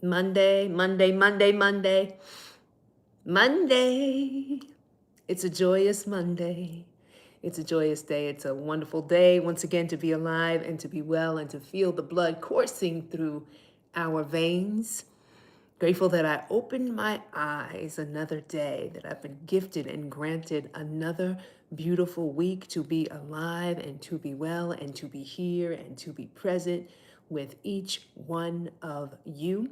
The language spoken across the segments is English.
Monday, Monday, Monday, Monday, Monday. It's a joyous Monday. It's a joyous day. It's a wonderful day once again to be alive and to be well and to feel the blood coursing through our veins. Grateful that I opened my eyes another day, that I've been gifted and granted another beautiful week to be alive and to be well and to be here and to be present with each one of you.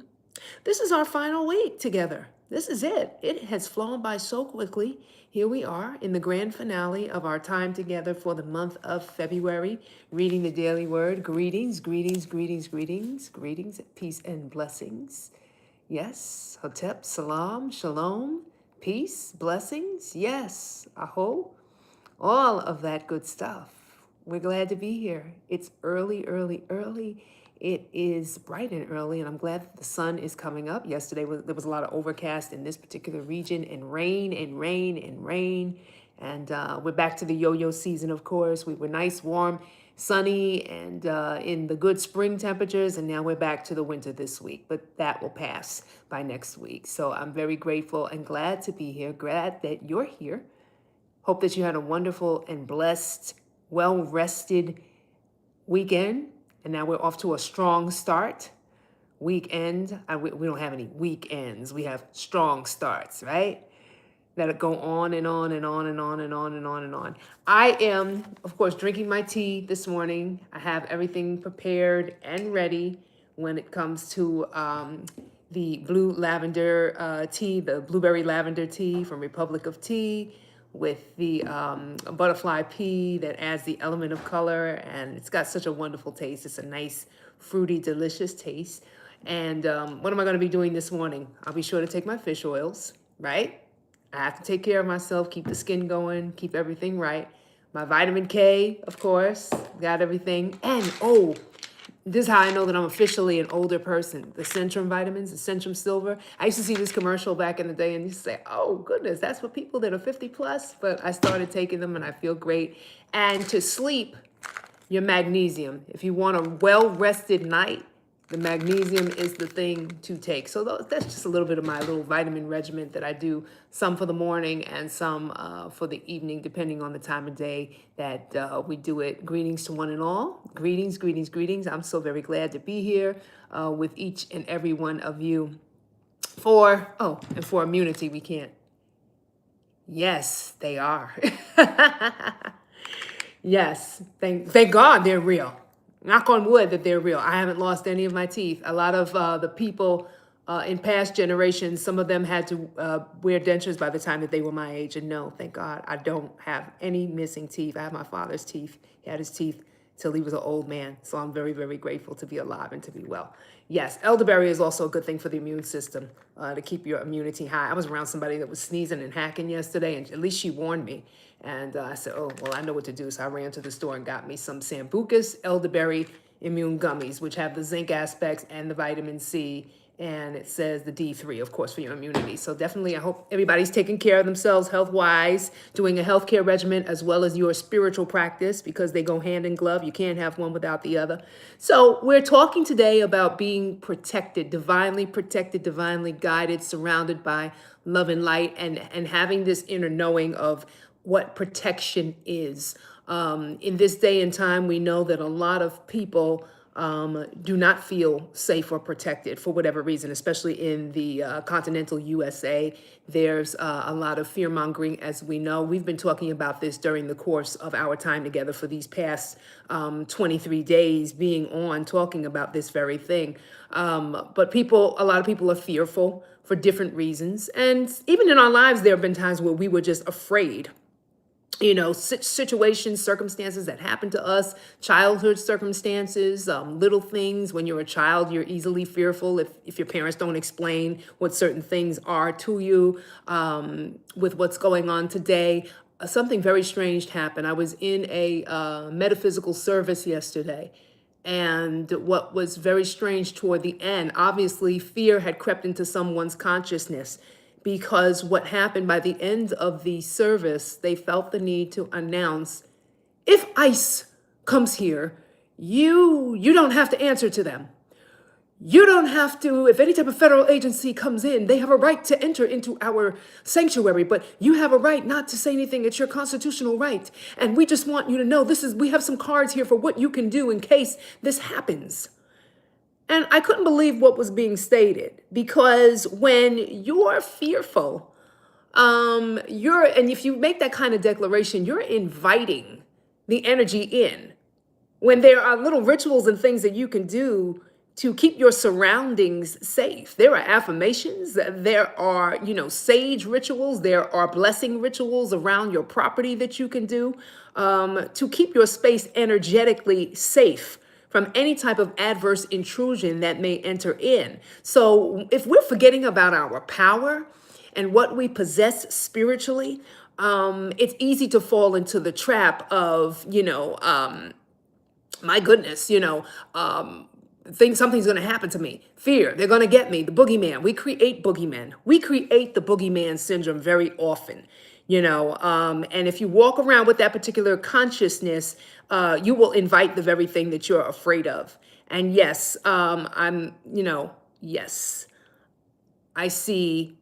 This is our final week together. This is it. It has flown by so quickly. Here we are in the grand finale of our time together for the month of February, reading the daily word. Greetings, greetings, greetings, greetings, greetings, peace and blessings. Yes, Hotep, Salam, Shalom, peace, blessings. Yes, Aho, all of that good stuff. We're glad to be here. It's early, early, early. It is bright and early, and I'm glad that the sun is coming up. Yesterday, there was a lot of overcast in this particular region, and rain, and rain, and rain. And we're back to the yo-yo season, of course. We were nice, warm, sunny, and in the good spring temperatures, and now we're back to the winter this week. But that will pass by next week. So I'm very grateful and glad to be here. Glad that you're here. Hope that you had a wonderful and blessed, well-rested weekend. And now we're off to a strong start. Weekend. We don't have any weekends. We have strong starts, right? That go on and on and on and on and on and on and on. I am, of course, drinking my tea this morning. I have everything prepared and ready when it comes to the blue lavender tea, the blueberry lavender tea from Republic of Tea, with the butterfly pea that adds the element of color, and it's got such a wonderful taste. It's a nice, fruity, delicious taste. And what am I going to be doing this morning? I'll be sure to take my fish oils, right? I have to take care of myself, keep the skin going, keep everything right. My vitamin K, of course, got everything. And this is how I know that I'm officially an older person. The Centrum vitamins, the Centrum Silver. I used to see this commercial back in the day and you say, oh goodness, that's for people that are 50 plus. But I started taking them and I feel great. And to sleep, your magnesium. If you want a well-rested night, the magnesium is the thing to take. So that's just a little bit of my little vitamin regimen that I do, some for the morning and some for the evening, depending on the time of day that we do it. Greetings to one and all. Greetings, greetings, greetings. I'm so very glad to be here with each and every one of you. And for immunity, we can't. Yes, they are. Yes, thank God they're real. Knock on wood that they're real. I haven't lost any of my teeth. A lot of the people in past generations, some of them had to wear dentures by the time that they were my age. And no, thank God, I don't have any missing teeth. I have my father's teeth. He had his teeth till he was an old man. So I'm very, very grateful to be alive and to be well. Yes, elderberry is also a good thing for the immune system, to keep your immunity high. I was around somebody that was sneezing and hacking yesterday, and at least she warned me. And I said, oh, well, I know what to do. So I ran to the store and got me some Sambucus elderberry immune gummies, which have the zinc aspects and the vitamin C. And it says the D3, of course, for your immunity. So definitely, I hope everybody's taking care of themselves health-wise, doing a healthcare regimen as well as your spiritual practice, because they go hand in glove. You can't have one without the other. So we're talking today about being protected, divinely guided, surrounded by love and light, and having this inner knowing of what protection is. In this day and time, we know that a lot of people do not feel safe or protected for whatever reason, especially in the continental USA. There's a lot of fear mongering, as we know. We've been talking about this during the course of our time together for these past 23 days being on, talking about this very thing. But a lot of people are fearful for different reasons. And even in our lives, there have been times where we were just afraid. Situations, circumstances that happen to us, childhood circumstances, little things. When you're a child, you're easily fearful if your parents don't explain what certain things are to you. With what's going on today, something very strange happened. I was in a metaphysical service yesterday. And what was very strange toward the end, obviously fear had crept into someone's consciousness, because what happened by the end of the service, they felt the need to announce, if ICE comes here, you don't have to answer to them. You don't have to, if any type of federal agency comes in, they have a right to enter into our sanctuary, but you have a right not to say anything. It's your constitutional right. And we just want you to know we have some cards here for what you can do in case this happens. And I couldn't believe what was being stated, because when you're fearful, and if you make that kind of declaration, you're inviting the energy in. When there are little rituals and things that you can do to keep your surroundings safe. There are affirmations, there are, sage rituals, there are blessing rituals around your property that you can do to keep your space energetically safe from any type of adverse intrusion that may enter in. So if we're forgetting about our power and what we possess spiritually, it's easy to fall into the trap of, my goodness, something's going to happen to me. Fear, they're going to get me. The boogeyman. We create boogeymen. We create the boogeyman syndrome very often, and if you walk around with that particular consciousness, you will invite the very thing that you're afraid of. And yes, yes, I see.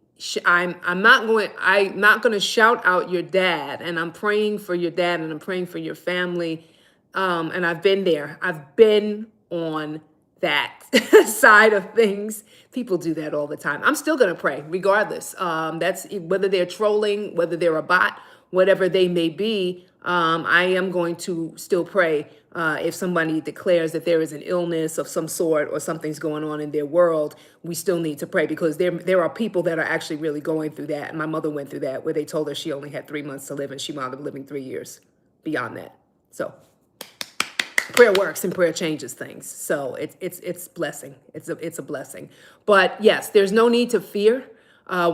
I'm not going to shout out your dad, and I'm praying for your dad, and I'm praying for your family. And I've been there. I've been on that side of things. People do that all the time. I'm still going to pray regardless. That's whether they're trolling, whether they're a bot, whatever they may be. I am going to still pray if somebody declares that there is an illness of some sort or something's going on in their world. We still need to pray, because there are people that are actually really going through that. And my mother went through that, where they told her she only had 3 months to live, and she wound up living 3 years beyond that. So prayer works and prayer changes things. So it's blessing. It's a blessing. But yes, there's no need to fear.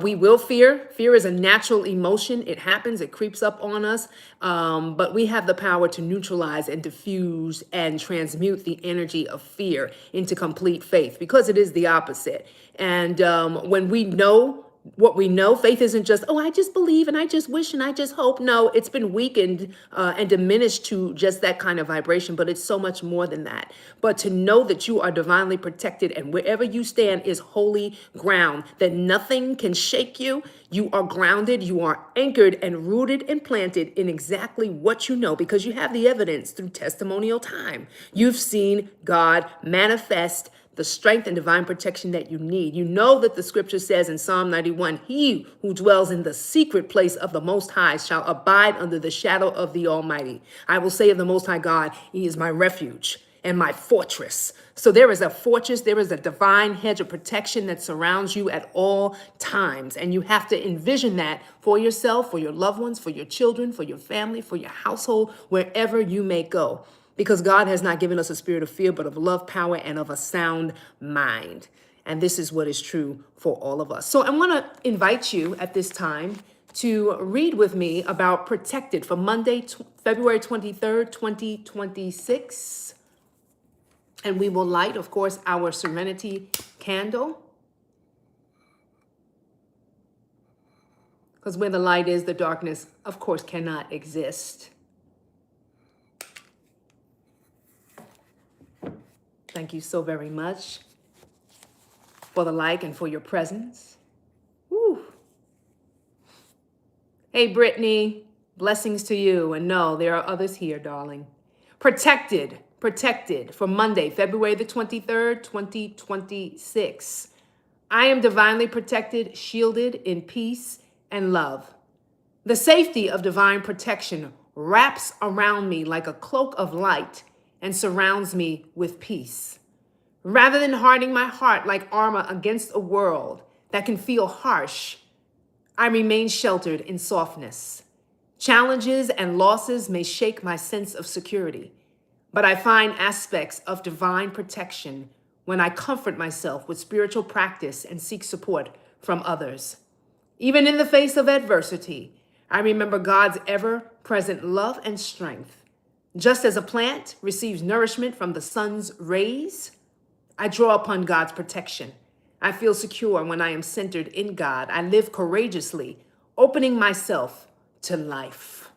We will fear. Fear is a natural emotion. It happens. It creeps up on us. But we have the power to neutralize and diffuse and transmute the energy of fear into complete faith, because it is the opposite. And when we know what we know, faith isn't just, oh, I just believe and I just wish and I just hope. No, it's been weakened and diminished to just that kind of vibration, but it's so much more than that. But to know that you are divinely protected and wherever you stand is holy ground, that nothing can shake you. You are grounded, you are anchored and rooted and planted in exactly what you know, because you have the evidence through testimonial time. You've seen God manifest the strength and divine protection that you need. You know that the scripture says in Psalm 91, he who dwells in the secret place of the Most High shall abide under the shadow of the Almighty. I will say of the Most High God, he is my refuge and my fortress. So there is a fortress, there is a divine hedge of protection that surrounds you at all times. And you have to envision that for yourself, for your loved ones, for your children, for your family, for your household, wherever you may go. Because God has not given us a spirit of fear, but of love, power, and of a sound mind. And this is what is true for all of us. So I want to invite you at this time to read with me about Protected for Monday, February 23rd, 2026. And we will light, of course, our Serenity candle. Because where the light is, the darkness, of course, cannot exist. Thank you so very much for the like and for your presence. Woo. Hey, Brittany, blessings to you. And no, there are others here, darling. Protected for Monday, February the 23rd, 2026. I am divinely protected, shielded in peace and love. The safety of divine protection wraps around me like a cloak of light and surrounds me with peace. Rather than hardening my heart like armor against a world that can feel harsh, I remain sheltered in softness. Challenges and losses may shake my sense of security, but I find aspects of divine protection when I comfort myself with spiritual practice and seek support from others. Even in the face of adversity, I remember God's ever-present love and strength. Just as a plant receives nourishment from the sun's rays, I draw upon God's protection. I feel secure when I am centered in God. I live courageously, opening myself to life.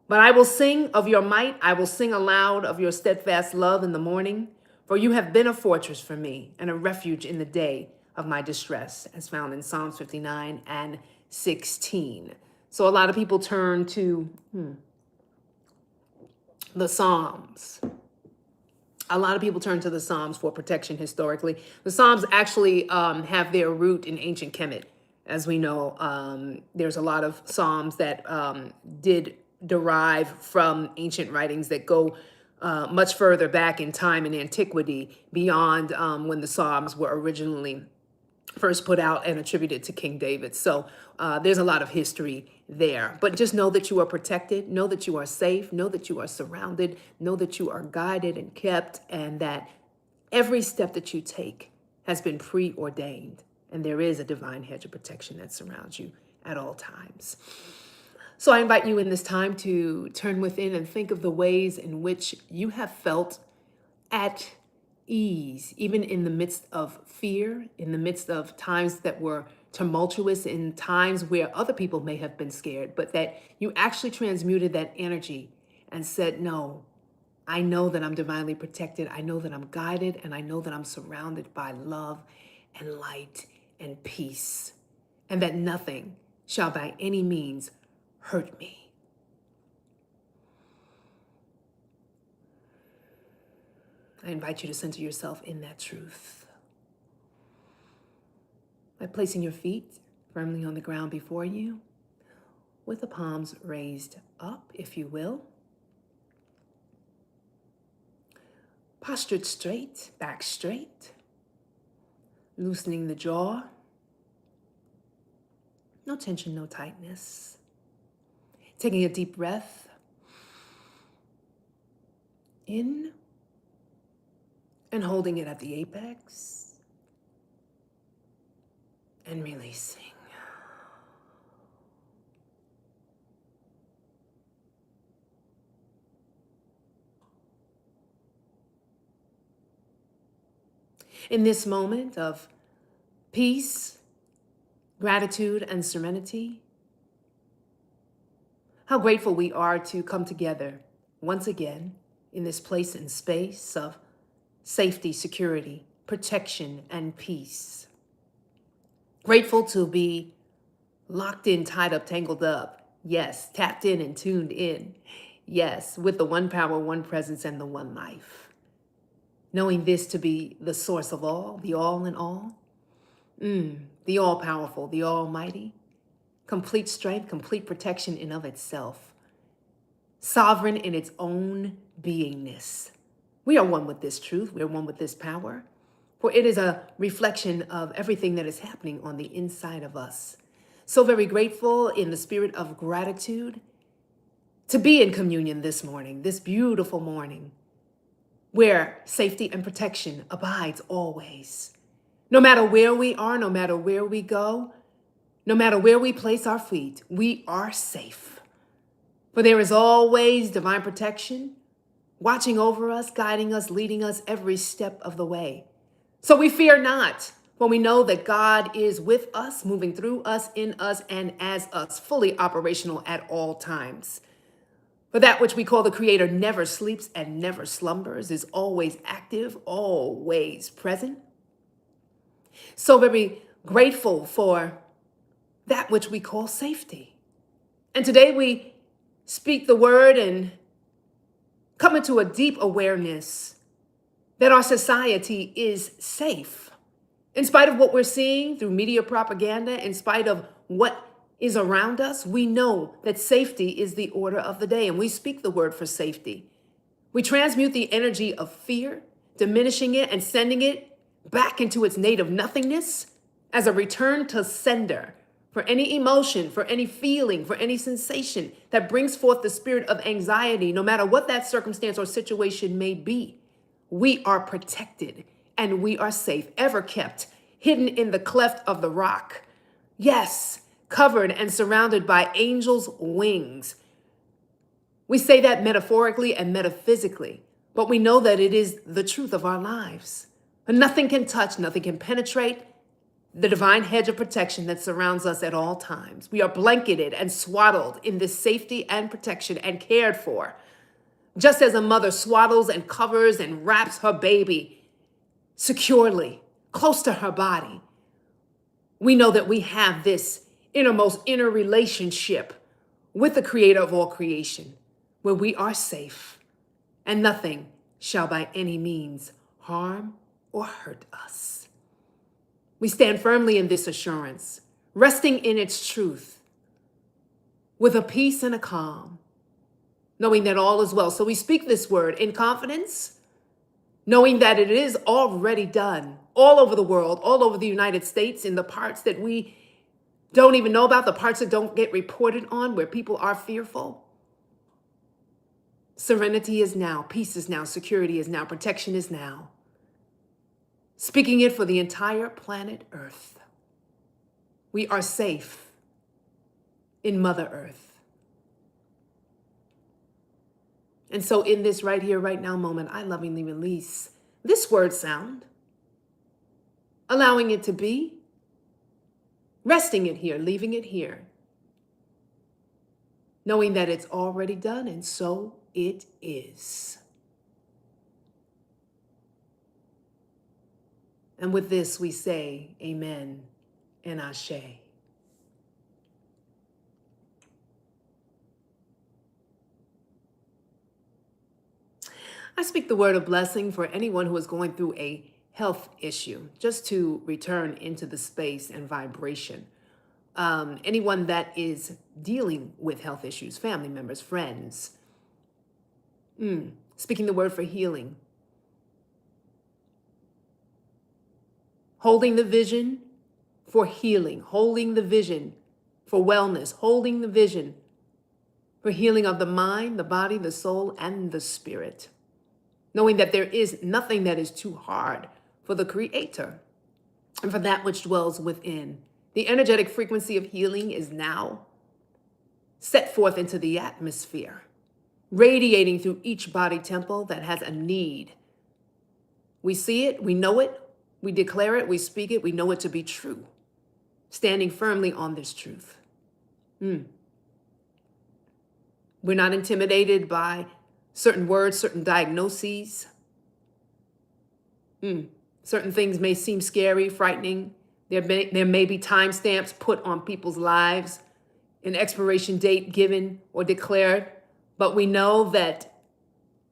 But I will sing of your might. I will sing aloud of your steadfast love in the morning. For you have been a fortress for me and a refuge in the day of my distress, as found in Psalms 59 and 16. So a lot of people turn to the Psalms. A lot of people turn to the Psalms for protection historically. The Psalms actually have their root in ancient Kemet. As we know, there's a lot of Psalms that did derive from ancient writings that go much further back in time in antiquity, beyond when the Psalms were originally first put out and attributed to King David. So there's a lot of history there. But just know that you are protected, know that you are safe, know that you are surrounded, know that you are guided and kept, and that every step that you take has been preordained. And there is a divine hedge of protection that surrounds you at all times. So I invite you in this time to turn within and think of the ways in which you have felt at ease, even in the midst of fear, in the midst of times that were tumultuous, in times where other people may have been scared, but that you actually transmuted that energy and said, no, I know that I'm divinely protected. I know that I'm guided, and I know that I'm surrounded by love and light and peace, and that nothing shall by any means hurt me. I invite you to center yourself in that truth by placing your feet firmly on the ground before you, with the palms raised up, if you will. Postured straight, back straight, loosening the jaw. No tension, no tightness. Taking a deep breath in and holding it at the apex and releasing. In this moment of peace, gratitude, and serenity, how grateful we are to come together once again in this place and space of safety, security, protection, and peace. Grateful to be locked in, tied up, tangled up. Yes, tapped in and tuned in. Yes, with the one power, one presence, and the one life. Knowing this to be the source of all, the all in all, the all-powerful, the almighty, complete strength, complete protection in of itself, sovereign in its own beingness. We are one with this truth. We are one with this power, for it is a reflection of everything that is happening on the inside of us. So very grateful in the spirit of gratitude to be in communion this morning, this beautiful morning, where safety and protection abides always. No matter where we are, no matter where we go, no matter where we place our feet, we are safe. For there is always divine protection, watching over us, guiding us, leading us every step of the way. So we fear not, for we know that God is with us, moving through us, in us, and as us, fully operational at all times. For that which we call the Creator never sleeps and never slumbers, is always active, always present. So very grateful for that which we call safety. And today we speak the word and come into a deep awareness that our society is safe. In spite of what we're seeing through media propaganda, in spite of what is around us, we know that safety is the order of the day, and we speak the word for safety. We transmute the energy of fear, diminishing it and sending it back into its native nothingness as a return to sender for any emotion, for any feeling, for any sensation that brings forth the spirit of anxiety, no matter what that circumstance or situation may be. We are protected and we are safe, ever kept, hidden in the cleft of the rock. Yes, covered and surrounded by angels' wings. We say that metaphorically and metaphysically, but we know that it is the truth of our lives. And nothing can touch, nothing can penetrate the divine hedge of protection that surrounds us at all times. We are blanketed and swaddled in this safety and protection and cared for. Just as a mother swaddles and covers and wraps her baby securely close to her body, we know that we have this inner relationship with the creator of all creation, where we are safe and nothing shall by any means harm or hurt us. We stand firmly in this assurance, resting in its truth with a peace and a calm, knowing that all is well. So we speak this word in confidence, knowing that it is already done all over the world, all over the United States, in the parts that we don't even know about, the parts that don't get reported on, where people are fearful. Serenity is now, peace is now, security is now, protection is now. Speaking it for the entire planet Earth. We are safe in Mother Earth. And so in this right here, right now moment, I lovingly release this word sound, allowing it to be, resting it here, leaving it here, knowing that it's already done, and so it is. And with this, we say amen and ashe. I speak the word of blessing for anyone who is going through a health issue, just to return into the space and vibration. Anyone that is dealing with health issues, family members, friends. Speaking the word for healing. Holding the vision for healing, holding the vision for wellness, holding the vision for healing of the mind, the body, the soul, and the spirit. Knowing that there is nothing that is too hard for the Creator and for that which dwells within. The energetic frequency of healing is now set forth into the atmosphere, radiating through each body temple that has a need. We see it, we know it, we declare it, we speak it, we know it to be true, standing firmly on this truth. We're not intimidated by certain words, certain diagnoses. Certain things may seem scary, frightening. There may be timestamps put on people's lives, an expiration date given or declared, but we know that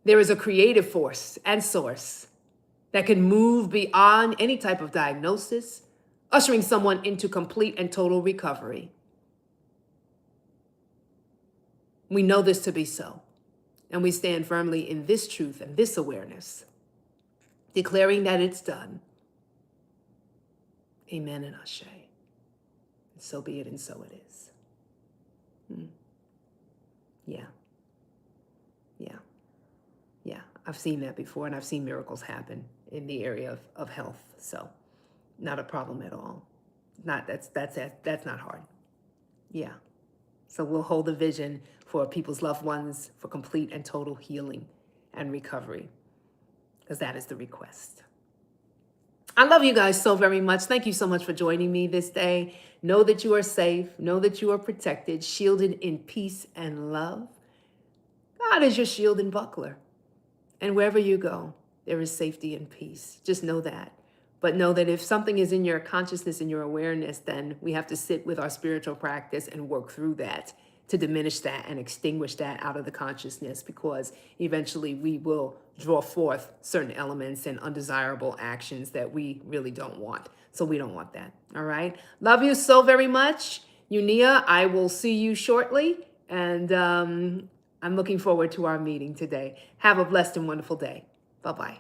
there is a creative force and source that can move beyond any type of diagnosis, ushering someone into complete and total recovery. We know this to be so. And we stand firmly in this truth and this awareness, declaring that it's done. Amen and ashe. And so be it, and so it is. Yeah. I've seen that before, and I've seen miracles happen in the area of health. So, not a problem at all. That's not hard. Yeah. So we'll hold the vision for people's loved ones for complete and total healing and recovery, because that is the request. I love you guys so very much. Thank you so much for joining me this day. Know that you are safe. Know that you are protected, shielded in peace and love. God is your shield and buckler. And wherever you go, there is safety and peace. Just know that. But know that if something is in your consciousness and your awareness, then we have to sit with our spiritual practice and work through that to diminish that and extinguish that out of the consciousness, because eventually we will draw forth certain elements and undesirable actions that we really don't want. So we don't want that. All right. Love you so very much. Unia, I will see you shortly. And I'm looking forward to our meeting today. Have a blessed and wonderful day. Bye-bye.